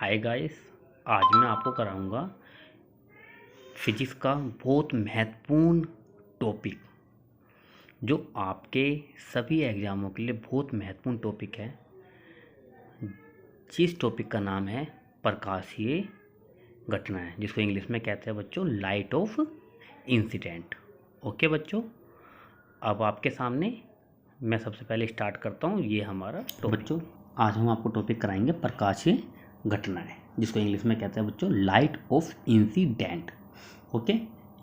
Hi guys. आज मैं आपको कराऊंगा फिजिक्स का बहुत महत्वपूर्ण टॉपिक जो आपके सभी एग्ज़ामों के लिए बहुत महत्वपूर्ण टॉपिक है। जिस टॉपिक का नाम है प्रकाशीय घटनाएं, जिसको इंग्लिश में कहते हैं बच्चों लाइट ऑफ इंसिडेंट। ओके बच्चों, अब आपके सामने मैं सबसे पहले स्टार्ट करता हूँ। ये हमारा टॉपिक बच्चों, आज हम आपको टॉपिक कराएंगे प्रकाशीय घटनाएं, जिसको इंग्लिश में कहते हैं बच्चों लाइट ऑफ इंसिडेंट। ओके,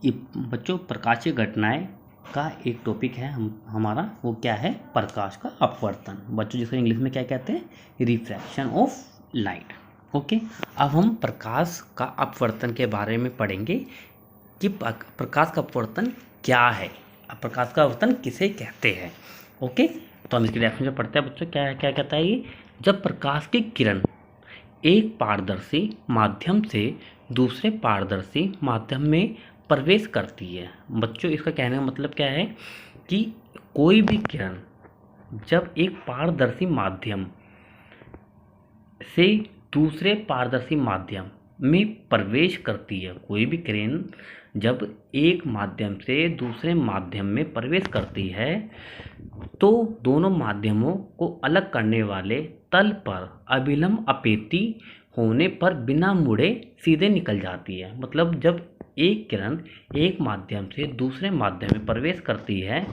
ये बच्चों प्रकाशीय घटनाएं का एक टॉपिक है हमारा, वो क्या है? प्रकाश का अपवर्तन बच्चों, जिसको इंग्लिश में क्या कहते हैं? Refraction of light. ओके, अब हम प्रकाश का अपवर्तन के बारे में पढ़ेंगे कि प्रकाश का अपवर्तन क्या है, प्रकाश का अपवर्तन किसे कहते हैं। ओके, तो हम इसकी डेफिनेशन पढ़ते हैं बच्चों। क्या क्या कहता है ये? जब प्रकाश की किरण एक पारदर्शी माध्यम से दूसरे पारदर्शी माध्यम में प्रवेश करती है। बच्चों, इसका कहने का मतलब क्या है कि कोई भी किरण जब एक पारदर्शी माध्यम से दूसरे पारदर्शी माध्यम में प्रवेश करती है, कोई भी किरण जब एक माध्यम से दूसरे माध्यम में प्रवेश करती है तो दोनों माध्यमों को अलग करने वाले तल पर अभिलंब अपेती होने पर बिना मुड़े सीधे निकल जाती है। मतलब जब एक किरण एक माध्यम से दूसरे माध्यम में प्रवेश करती है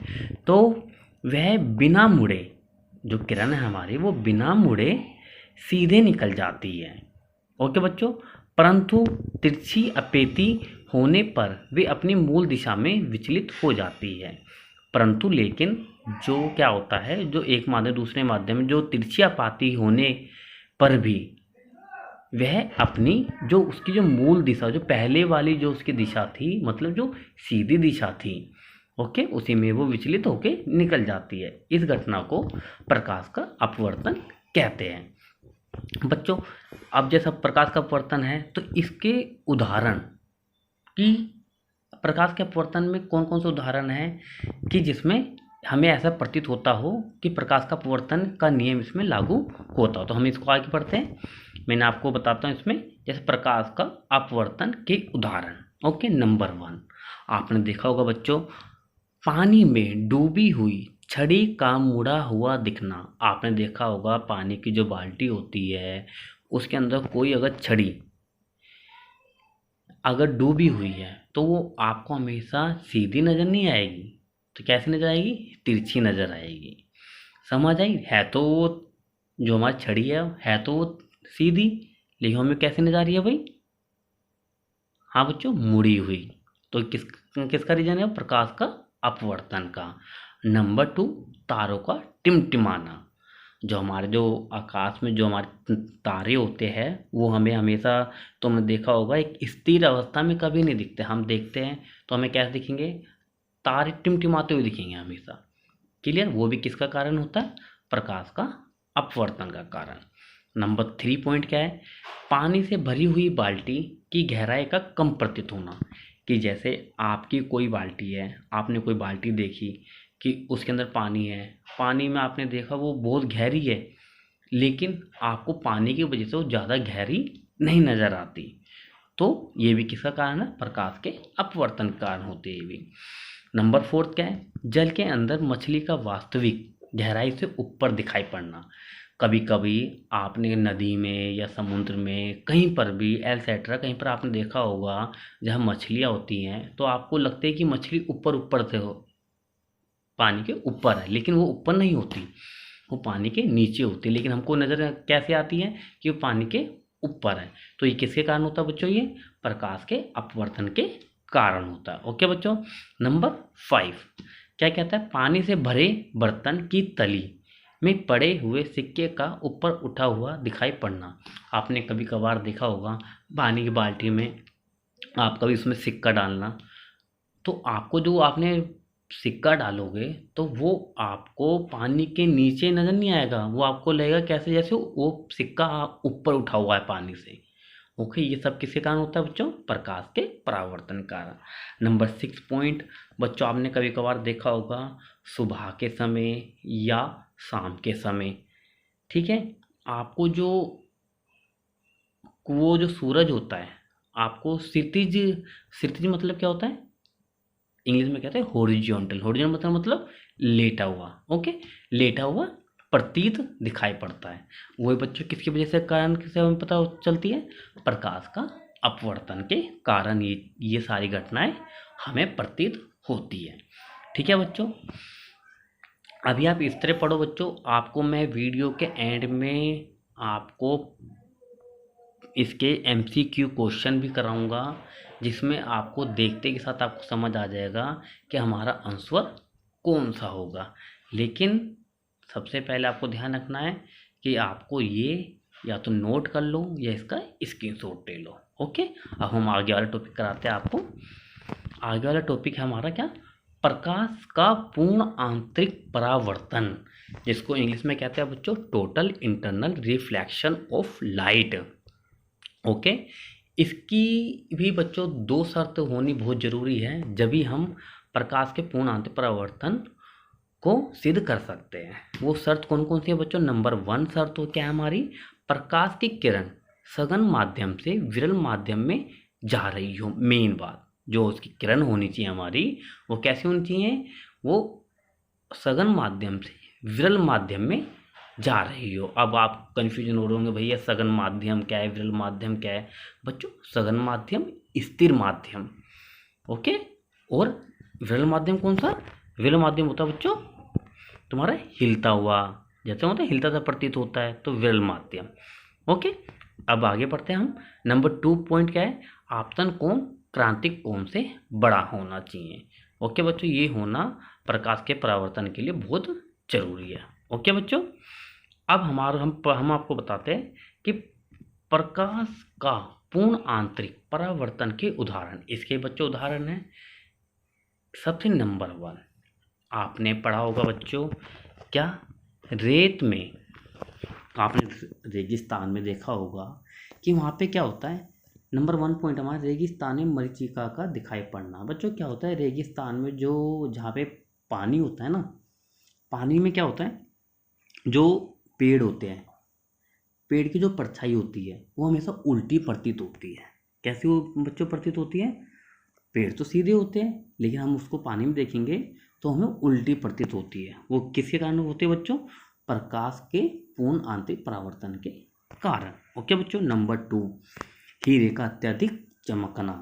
तो वह बिना मुड़े, जो किरण है हमारी, वो बिना मुड़े सीधे निकल जाती है। ओके बच्चों, परंतु तिरछी अपेती होने पर वे अपनी मूल दिशा में विचलित हो जाती है। परंतु लेकिन जो क्या होता है, जो एक माध्यम दूसरे माध्यम में जो तिरछी अपाती होने पर भी वह अपनी जो उसकी जो मूल दिशा, जो पहले वाली जो उसकी दिशा थी, मतलब जो सीधी दिशा थी, ओके, उसी में वो विचलित होके निकल जाती है। इस घटना को प्रकाश का अपवर्तन कहते हैं। बच्चों, अब जैसा प्रकाश का अपवर्तन है तो इसके उदाहरण कि प्रकाश के अपवर्तन में कौन कौन से उदाहरण हैं कि जिसमें हमें ऐसा प्रतीत होता हो कि प्रकाश का अपवर्तन का नियम इसमें लागू होता हो। तो हम इसको आगे पढ़ते हैं। मैंने आपको बताता हूँ इसमें जैसे प्रकाश का अपवर्तन के उदाहरण। ओके, नंबर 1, आपने देखा होगा बच्चों, पानी में डूबी हुई छड़ी का मुड़ा हुआ दिखना। आपने देखा होगा पानी की जो बाल्टी होती है उसके अंदर कोई अगर छड़ी अगर डूबी हुई है तो वो आपको हमेशा सीधी नज़र नहीं आएगी, तो कैसे नज़र आएगी? तिरछी नज़र आएगी। समझ आई? है तो वो जो हमारी छड़ी है तो वो सीधी, लेकिन हमें कैसे नज़र आ रही है भाई? हाँ बच्चों, मुड़ी हुई। तो किसका रीजन है? प्रकाश का अपवर्तन का। नंबर 2, तारों का टिमटिमाना। जो हमारे जो आकाश में जो हमारे तारे होते हैं वो हमें हमेशा, तुमने देखा होगा, एक स्थिर अवस्था में कभी नहीं दिखते। हम देखते हैं तो हमें कैसे दिखेंगे? तारे टिमटिमाते हुए दिखेंगे हमेशा। क्लियर? वो भी किसका कारण होता है? प्रकाश का अपवर्तन का कारण। नंबर 3 पॉइंट क्या है? पानी से भरी हुई बाल्टी की गहराई का कम प्रतीत होना। कि जैसे आपकी कोई बाल्टी है, आपने कोई बाल्टी देखी कि उसके अंदर पानी है, पानी में आपने देखा वो बहुत गहरी है, लेकिन आपको पानी की वजह से वो ज़्यादा गहरी नहीं नज़र आती। तो ये भी किसका कारण है? प्रकाश के अपवर्तन के कारण होते हैं ये भी। नंबर 4 क्या है? जल के अंदर मछली का वास्तविक गहराई से ऊपर दिखाई पड़ना। कभी कभी आपने नदी में या समुद्र में कहीं पर भी एटसेट्रा कहीं पर आपने देखा होगा जहाँ मछलियाँ होती हैं तो आपको लगता है कि मछली ऊपर ऊपर से हो, पानी के ऊपर है, लेकिन वो ऊपर नहीं होती, वो पानी के नीचे होती है, लेकिन हमको नज़र कैसे आती है कि वो पानी के ऊपर है। तो ये किसके कारण होता है बच्चों? ये प्रकाश के अपवर्तन के कारण होता है। ओके बच्चों, नंबर 5 क्या कहता है? पानी से भरे बर्तन की तली में पड़े हुए सिक्के का ऊपर उठा हुआ दिखाई पड़ना। आपने कभी कभार देखा होगा पानी की बाल्टी में आप कभी उसमें सिक्का डालना, तो आपको जो आपने सिक्का डालोगे तो वो आपको पानी के नीचे नज़र नहीं आएगा, वो आपको लगेगा कैसे? जैसे वो सिक्का ऊपर उठा हुआ है पानी से। ओके, ये सब किसके कारण होता है बच्चों? प्रकाश के परावर्तन कारण। नंबर 6 पॉइंट बच्चों, आपने कभी कभार देखा होगा सुबह के समय या शाम के समय, ठीक है, आपको जो वो जो सूरज होता है आपको क्षितिज, क्षितिज मतलब क्या होता है, इंग्लिश में कहते हैं हॉरिजॉन्टल, हॉरिजॉन्टल मतलब लेटा हुआ, ओके, लेटा हुआ प्रतीत दिखाई पड़ता है। वही बच्चों किसकी वजह से, कारण किसे हमें पता चलती है, प्रकाश का अपवर्तन के कारण ये सारी घटनाएं हमें प्रतीत होती है। ठीक है बच्चों, अभी आप इस तरह पढ़ो बच्चों, आपको मैं वीडियो के एंड में आपको इसके एमसीक्यू क्वेश्चन भी कराऊंगा, जिसमें आपको देखते के साथ आपको समझ आ जाएगा कि हमारा आंसर कौन सा होगा। लेकिन सबसे पहले आपको ध्यान रखना है कि आपको ये या तो नोट कर लो या इसका स्क्रीनशॉट ले लो। ओके, अब हम आगे वाला टॉपिक कराते हैं आपको। आगे वाला टॉपिक है हमारा क्या, प्रकाश का पूर्ण आंतरिक परावर्तन, जिसको इंग्लिश में कहते हैं बच्चों total internal reflection of light. Okay, इसकी भी बच्चों दो शर्त होनी बहुत जरूरी है, जब भी हम प्रकाश के पूर्ण आंतरिक परावर्तन को सिद्ध कर सकते हैं। वो शर्त कौन कौन सी है बच्चों, नंबर 1 शर्त तो क्या है हमारी, प्रकाश की किरण सघन माध्यम से विरल माध्यम में जा रही हो। मेन बात जो उसकी किरण होनी चाहिए हमारी, वो कैसी होनी चाहिए, वो सघन माध्यम से विरल माध्यम में जा रही हो। अब आप कंफ्यूजन हो रहे होंगे भैया सघन माध्यम क्या है, विरल माध्यम क्या है। बच्चों सघन माध्यम स्थिर माध्यम, ओके, और विरल माध्यम कौन सा, विरल माध्यम होता है बच्चों तुम्हारा हिलता हुआ, जैसे होता है हिलता सा प्रतीत होता है, तो विरल माध्यम। ओके, अब आगे बढ़ते हैं हम। नंबर 2 पॉइंट क्या है, आपतन कोण क्रांतिक कोण से बड़ा होना चाहिए। ओके बच्चों, ये होना प्रकाश के परावर्तन के लिए बहुत जरूरी है। ओके बच्चों, अब हम आपको बताते हैं कि प्रकाश का पूर्ण आंतरिक परावर्तन के उदाहरण। इसके बच्चों उदाहरण है, सबसे नंबर 1 आपने पढ़ा होगा बच्चों क्या, रेत में, आपने रेगिस्तान में देखा होगा कि वहाँ पे क्या होता है। नंबर 1 पॉइंट हमारा रेगिस्तान में मरीचिका का दिखाई पड़ना। बच्चों क्या होता है, रेगिस्तान में जो जहाँ पे पानी होता है ना, पानी में क्या होता है, जो पेड़ होते हैं, पेड़ की जो परछाई होती है वो हमेशा उल्टी प्रतीत होती है। कैसी वो बच्चों प्रतीत होती है, पेड़ तो सीधे होते हैं लेकिन हम उसको पानी में देखेंगे तो हमें उल्टी प्रतीत होती है। वो किसके कारण होती है बच्चों, प्रकाश के पूर्ण आंतरिक परावर्तन के कारण। ओके बच्चों, नंबर 2 हीरे का अत्यधिक चमकना।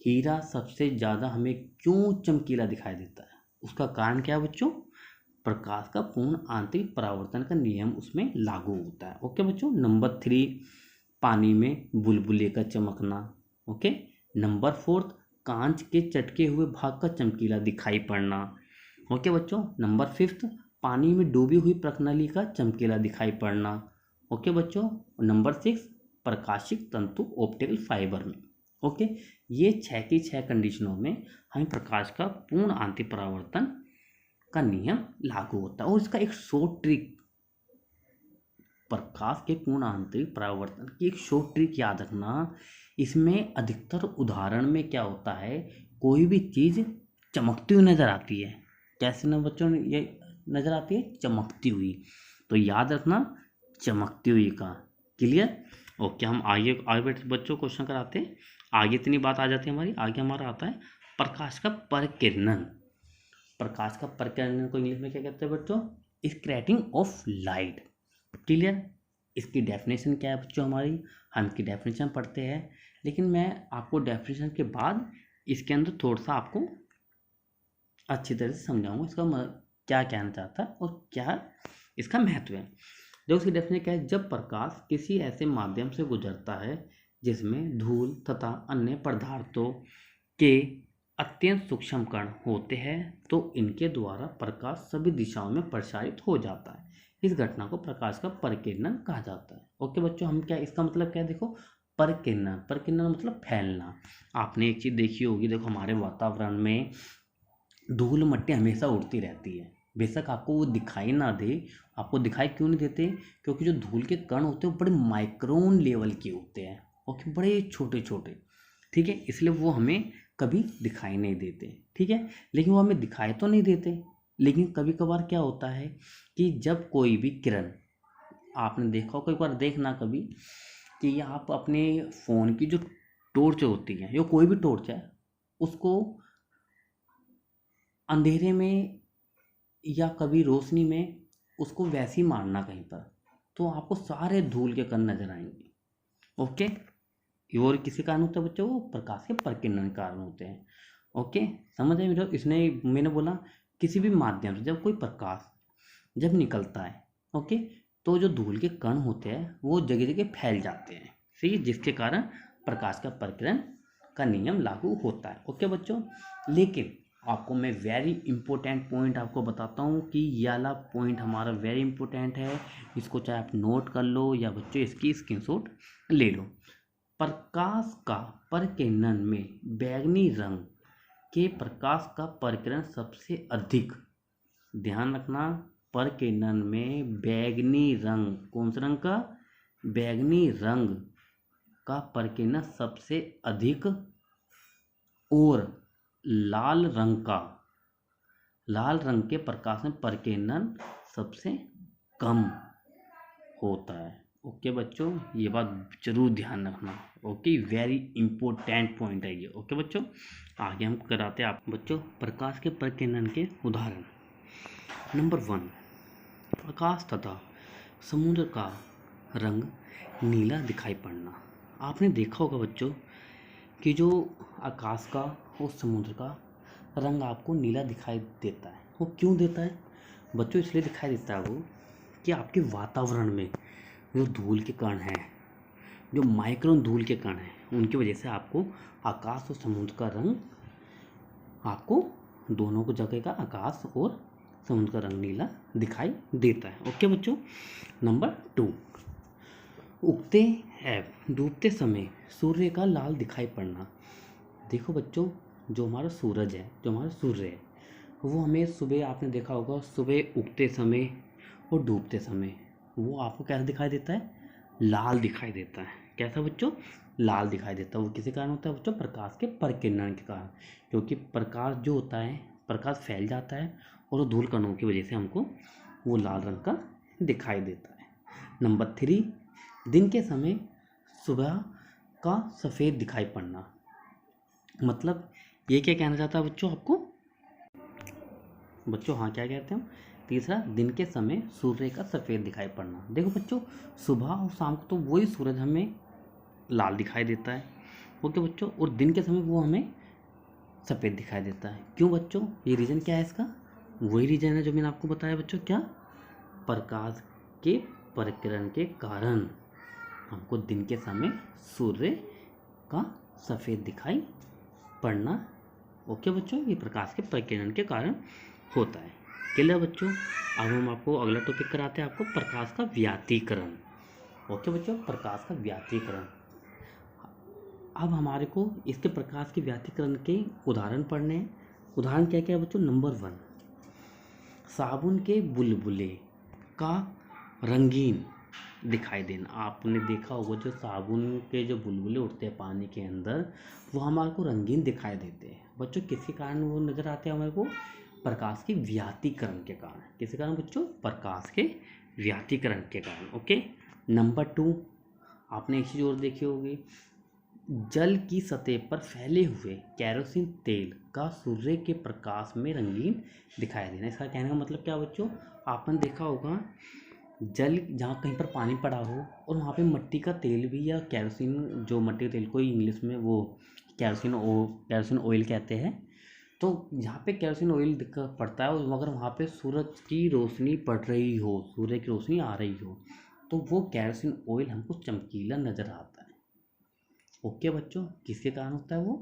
हीरा सबसे ज़्यादा हमें क्यों चमकीला दिखाई देता है, उसका कारण क्या है बच्चों, प्रकाश का पूर्ण आंतरिक परावर्तन का नियम उसमें लागू होता है। ओके बच्चों, नंबर 3 पानी में बुलबुले का चमकना। ओके, नंबर 4 कांच के चटके हुए भाग का चमकीला दिखाई पड़ना। ओके बच्चों, नंबर 5 पानी में डूबी हुई प्रणाली का चमकीला दिखाई पड़ना। ओके बच्चों, नंबर 6 प्रकाशिक तंतु ऑप्टिकल फाइबर में। ओके, ये 6 की 6 कंडीशनों में हमें प्रकाश का पूर्ण आंतरिक परावर्तन का नियम लागू होता है। और इसका एक शॉर्ट ट्रिक, प्रकाश के पूर्ण आंतरिक परावर्तन की एक शॉर्ट ट्रिक याद रखना, इसमें अधिकतर उदाहरण में क्या होता है, कोई भी चीज़ चमकती हुई नजर आती है। कैसे ना बच्चों ये नजर आती है, चमकती हुई, तो याद रखना चमकती हुई का। क्लियर, ओके, हम आगे आगे बच्चों क्वेश्चन कराते हैं। आगे इतनी बात आ जाती है हमारी, आगे हमारा आता है प्रकाश का परिकिरणन। प्रकाश का परिकिरणन को इंग्लिश में क्या कहते हैं बच्चों, स्कैटरिंग ऑफ लाइट। क्लियर, इसकी डेफिनेशन क्या है बच्चों हमारी, हम इसकी डेफिनेशन पढ़ते हैं, लेकिन मैं आपको डेफिनेशन के बाद इसके अंदर थोड़ा सा आपको अच्छी तरह से समझाऊंगा इसका क्या कहना चाहता है और क्या इसका महत्व है। देखो इसकी डेफिनेशन क्या है, जब प्रकाश किसी ऐसे माध्यम से गुजरता है जिसमें धूल तथा अन्य पदार्थों के अत्यंत सूक्ष्म कण होते हैं, तो इनके द्वारा प्रकाश सभी दिशाओं में प्रसारित हो जाता है। इस घटना को प्रकाश का परिकिरणन कहा जाता है। ओके बच्चों, हम क्या, इसका मतलब क्या है, देखो परिकिरणन, परिकिरणन मतलब फैलना। आपने एक चीज़ देखी होगी, देखो हमारे वातावरण में धूल मट्टी हमेशा उड़ती रहती है, बेशक आपको वो दिखाई ना दे। आपको दिखाई क्यों नहीं देते, क्योंकि जो धूल के कण होते हैं वो बड़े माइक्रोन लेवल के होते हैं, ओके, बड़े छोटे छोटे, ठीक है, इसलिए वो हमें कभी दिखाई नहीं देते, ठीक है, लेकिन वो हमें दिखाई तो नहीं देते। लेकिन कभी कभार क्या होता है कि जब कोई भी किरण, आपने देखा हो, कई बार देखना कभी कि आप अपने फ़ोन की जो टॉर्च होती है या कोई भी टॉर्च है उसको अंधेरे में या कभी रोशनी में उसको वैसे ही मारना कहीं पर, तो आपको सारे धूल के कण नजर आएंगे। ओके, और किसी कारण होता है बच्चों, वो प्रकाश के प्रकीर्णन के कारण होते हैं। ओके, समझ आए मेरे, इसने मैंने बोला किसी भी माध्यम से जब कोई प्रकाश जब निकलता है, ओके, तो जो धूल के कण होते हैं वो जगह जगह फैल जाते हैं, ठीक है, जिसके कारण प्रकाश का प्रकीर्णन का नियम लागू होता है। ओके बच्चों, लेकिन आपको मैं वेरी इंपॉर्टेंट पॉइंट आपको बताता हूँ कि ये वाला पॉइंट हमारा वेरी इंपॉर्टेंट है, इसको चाहे आप नोट कर लो या बच्चों इसकी स्क्रीनशॉट ले लो। प्रकाश का प्रकीर्णन में बैंगनी रंग के प्रकाश का प्रकीर्णन सबसे अधिक, ध्यान रखना, प्रकीर्णन में बैंगनी रंग, कौन सा रंग का, बैंगनी रंग का प्रकीर्णन सबसे अधिक और लाल रंग के प्रकाश में प्रकीर्णन सबसे कम होता है। ओके बच्चों, ये बात जरूर ध्यान रखना। ओके, वेरी इंपॉर्टेंट पॉइंट है ये। ओके बच्चों, आगे हम कराते हैं आप बच्चों प्रकाश के प्रकीर्णन के उदाहरण। नंबर 1, आकाश तथा समुद्र का रंग नीला दिखाई पड़ना। आपने देखा होगा बच्चों कि जो आकाश का और समुद्र का रंग आपको नीला दिखाई देता है, वो क्यों देता है बच्चों? इसलिए दिखाई देता है वो कि आपके वातावरण में जो धूल के कण हैं, जो माइक्रोन धूल के कण हैं, उनकी वजह से आपको आकाश और समुद्र का रंग, आपको दोनों को जगह का आकाश और समुद्र का रंग नीला दिखाई देता है। ओके बच्चों, नंबर 2, उगते एवं डूबते समय सूर्य का लाल दिखाई पड़ना। देखो बच्चों, जो हमारा सूरज है, जो हमारा सूर्य है, वो हमें सुबह, आपने देखा होगा, सुबह उगते समय और डूबते समय वो आपको कैसा दिखाई देता है? लाल दिखाई देता है। कैसा बच्चों? लाल दिखाई देता है। वो किसी कारण होता है बच्चों? प्रकाश के प्रकीर्णन के कारण, क्योंकि प्रकाश जो होता है, प्रकाश फैल जाता है और वो धूल कणों की वजह से हमको वो लाल रंग का दिखाई देता है। नंबर 3, दिन के समय सुबह का सफ़ेद दिखाई पड़ना। मतलब ये क्या कहना चाहता है बच्चों आपको? बच्चों हाँ, क्या कहते हैं? तीसरा, दिन के समय सूर्य का सफ़ेद दिखाई पड़ना। देखो बच्चों, सुबह और शाम को तो वही सूरज हमें लाल दिखाई देता है, ओके बच्चों, और दिन के समय वो हमें सफ़ेद दिखाई देता है। क्यों बच्चों? ये रीज़न क्या है इसका? वही रीज़न है जो मैंने आपको बताया बच्चों, क्या? प्रकाश के प्रकीर्णन के कारण हमको दिन के समय सूर्य का सफ़ेद दिखाई पड़ना। ओके बच्चों, ये प्रकाश के प्रकीर्णन के कारण होता है। क्लियर बच्चों? अब हम आपको अगला टॉपिक कराते हैं, आपको प्रकाश का व्यातीकरण। ओके बच्चों, प्रकाश का व्यातीकरण। अब हमारे को इसके प्रकाश के व्यातीकरण के उदाहरण पढ़ने हैं। उदाहरण क्या क्या है बच्चों? नंबर 1, साबुन के बुलबुले का रंगीन दिखाई देना। आपने देखा होगा जो साबुन के जो बुलबुले उठते हैं पानी के अंदर, वो हमारे को रंगीन दिखाई देते हैं बच्चों। किसके कारण वो नज़र आते हैं हमारे को? प्रकाश के व्यातीकरण के कारण। किसके कारण बच्चों? प्रकाश के व्यातीकरण के कारण। ओके, नंबर 2, आपने एक चीज़ और देखी होगी, जल की सतह पर फैले हुए केरोसिन तेल का सूर्य के प्रकाश में रंगीन दिखाई देना। इसका कहने का मतलब क्या बच्चों? आपने देखा होगा जल, जहाँ कहीं पर पानी पड़ा हो और वहाँ पे मट्टी का तेल भी, या केरोसिन, जो मट्टी का तेल को इंग्लिश में वो केरोसिन ऑयल कहते हैं, तो जहाँ पे केरोसिन ऑयल पड़ता है, अगर वहाँ पे सूरज की रोशनी पड़ रही हो, सूर्य की रोशनी आ रही हो, तो वो केरोसिन ऑयल हमको चमकीला नज़र आता है। ओके बच्चों, किसके कारण होता है वो?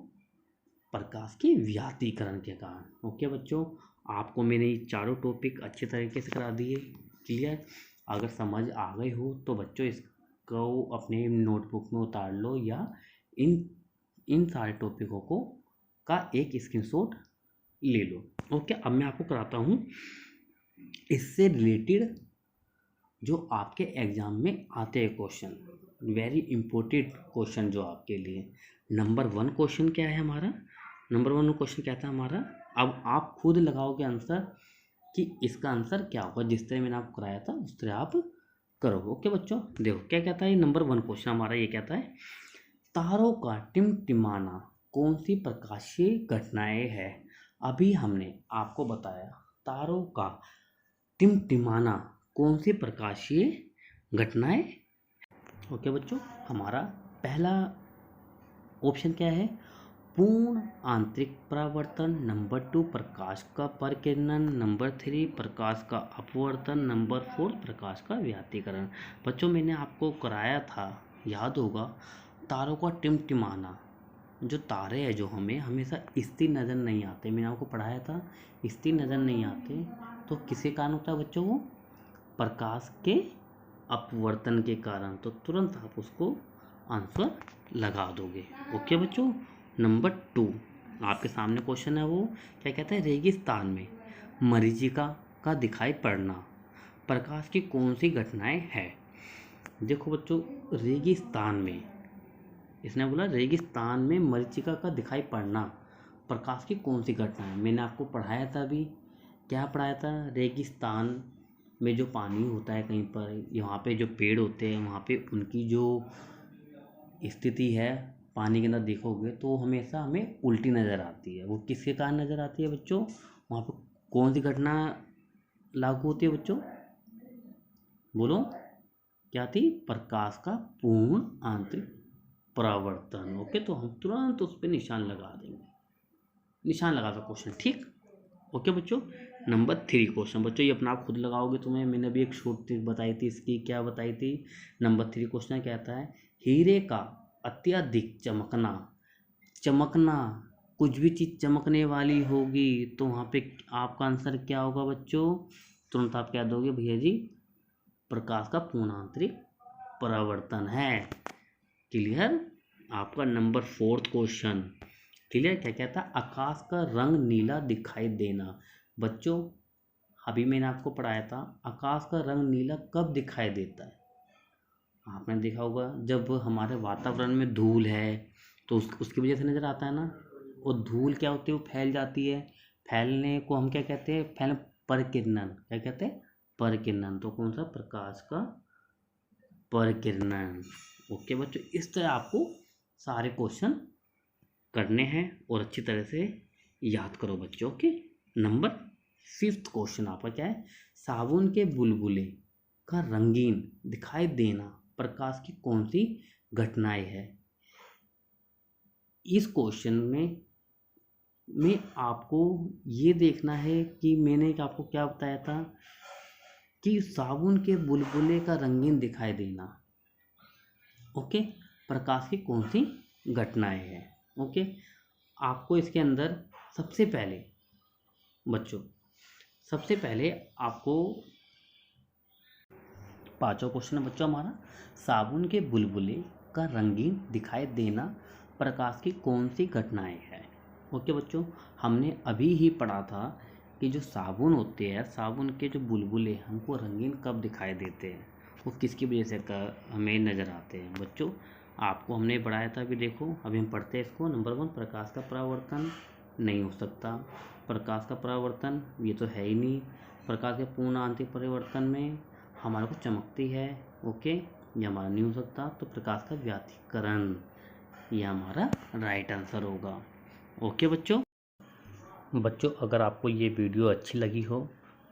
प्रकाश के व्यातीकरण के कारण। ओके बच्चों, आपको मैंने ये चारों टॉपिक अच्छे तरीके से करा दिए। क्लियर? अगर समझ आ गई हो तो बच्चों इसको अपने नोटबुक में उतार लो, या इन इन सारे टॉपिकों को का एक स्क्रीनशॉट ले लो। ओके, अब मैं आपको कराता हूँ इससे रिलेटेड जो आपके एग्ज़ाम में आते हैं क्वेश्चन, वेरी इंपॉर्टेंट क्वेश्चन जो आपके लिए। नंबर 1 क्वेश्चन क्या है हमारा? नंबर 1 क्वेश्चन क्या था हमारा? अब आप खुद लगाओगे आंसर कि इसका आंसर क्या होगा। जिस तरह मैंने आपको कराया था उस तरह आप करो। ओके बच्चों, देखो क्या कहता है नंबर 1 क्वेश्चन हमारा, ये कहता है तारों का टिमटिमाना कौन सी प्रकाशीय घटनाएं है। अभी हमने आपको बताया तारों का टिमटिमाना कौन सी प्रकाशीय घटनाएं। ओके बच्चों, हमारा पहला ऑप्शन क्या है, पूर्ण आंतरिक परावर्तन। नंबर 2 प्रकाश का परिकिरणन। नंबर 3 प्रकाश का अपवर्तन। नंबर 4 प्रकाश का व्यातीकरण। बच्चों मैंने आपको कराया था, याद होगा, तारों का टिमटिमाना। जो तारे हैं जो हमें हमेशा स्थिर नज़र नहीं आते, मैंने आपको पढ़ाया था स्थिर नज़र नहीं आते, तो किसके कारण होता है बच्चों, वो प्रकाश के अपवर्तन के कारण। तो तुरंत आप उसको आंसर लगा दोगे। ओके बच्चों, नंबर 2 आपके सामने क्वेश्चन है, वो क्या कहता है, रेगिस्तान में मरीचिका का दिखाई पड़ना प्रकाश की कौन सी घटनाएं है। देखो बच्चों, रेगिस्तान में, इसने बोला रेगिस्तान में मरीचिका का दिखाई पड़ना प्रकाश की कौन सी घटना है। मैंने आपको पढ़ाया था अभी, क्या पढ़ाया था, रेगिस्तान में जो पानी होता है कहीं पर, यहाँ पे जो पेड़ होते हैं वहाँ पे उनकी जो स्थिति है पानी के अंदर देखोगे तो हमेशा हमें उल्टी नज़र आती है। वो किसके कारण नज़र आती है बच्चों, वहाँ पे कौन सी घटना लागू होती है बच्चों, बोलो क्या थी, प्रकाश का पूर्ण आंतरिक परावर्तन। ओके, तो हम तुरंत उस पर निशान लगा देंगे, निशान लगा दो क्वेश्चन, ठीक। ओके बच्चों, नंबर 3 क्वेश्चन बच्चों ये अपना आप खुद लगाओगे, तुम्हें मैंने भी एक शॉर्ट ट्रिक बताई थी इसकी, क्या बताई थी। नंबर 3 क्वेश्चन कहता है हीरे का अत्यधिक चमकना। चमकना, कुछ भी चीज़ चमकने वाली होगी तो वहाँ पे आपका आंसर क्या होगा बच्चों, तुरंत आप क्या दोगे, भैया जी प्रकाश का पूर्ण आंतरिक परावर्तन है। क्लियर। आपका नंबर 4 क्वेश्चन क्लियर, क्या कहता है, आकाश का रंग नीला दिखाई देना। बच्चों अभी मैंने आपको पढ़ाया था आकाश का रंग नीला कब दिखाई देता है। आपने देखा होगा जब हमारे वातावरण में धूल है तो उसकी वजह से नज़र आता है ना। और धूल क्या होती है, वो फैल जाती है, फैलने को हम क्या कहते हैं, फैल परिकिरणन, क्या कहते हैं, परिकिरणन। तो कौन सा, प्रकाश का परिकिरणन। ओके बच्चों, इस तरह आपको सारे क्वेश्चन करने हैं और अच्छी तरह से याद करो बच्चों के। नंबर 5 क्वेश्चन आपका क्या है, साबुन के बुलबुले का रंगीन दिखाई देना प्रकाश की कौन सी घटनाएं है। इस क्वेश्चन में आपको ये देखना है कि मैंने आपको क्या बताया था कि साबुन के बुलबुले का रंगीन दिखाई देना, ओके, प्रकाश की कौन सी घटनाएं हैं। ओके, आपको इसके अंदर सबसे पहले बच्चों, सबसे पहले आपको 5वां क्वेश्चन है बच्चों हमारा, साबुन के बुलबुले का रंगीन दिखाई देना प्रकाश की कौन सी घटनाएं हैं। ओके बच्चों, हमने अभी ही पढ़ा था कि जो साबुन होते हैं, साबुन के जो बुलबुले हमको रंगीन कब दिखाई देते हैं, वो किसकी वजह से हमें नज़र आते हैं। बच्चों आपको हमने पढ़ाया था, अभी देखो अभी हम पढ़ते हैं इसको। नंबर 1 प्रकाश का परावर्तन नहीं हो सकता, प्रकाश का परावर्तन ये तो है ही नहीं। प्रकाश के पूर्ण आंतरिक परिवर्तन में हमारे को चमकती है, ओके, ये हमारा नहीं हो सकता। तो प्रकाश का व्यातीकरण ये हमारा राइट आंसर होगा। ओके बच्चों अगर आपको ये वीडियो अच्छी लगी हो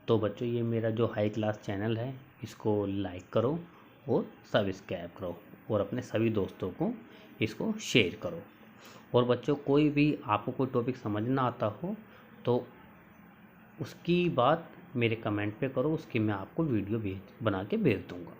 तो बच्चों ये मेरा जो हाई क्लास चैनल है इसको लाइक करो और सब्सक्राइब करो और अपने सभी दोस्तों को इसको शेयर करो। और बच्चों कोई भी आपको कोई टॉपिक समझ ना आता हो तो उसकी बात मेरे कमेंट पे करो, उसकी मैं आपको वीडियो बना के भेज दूँगा।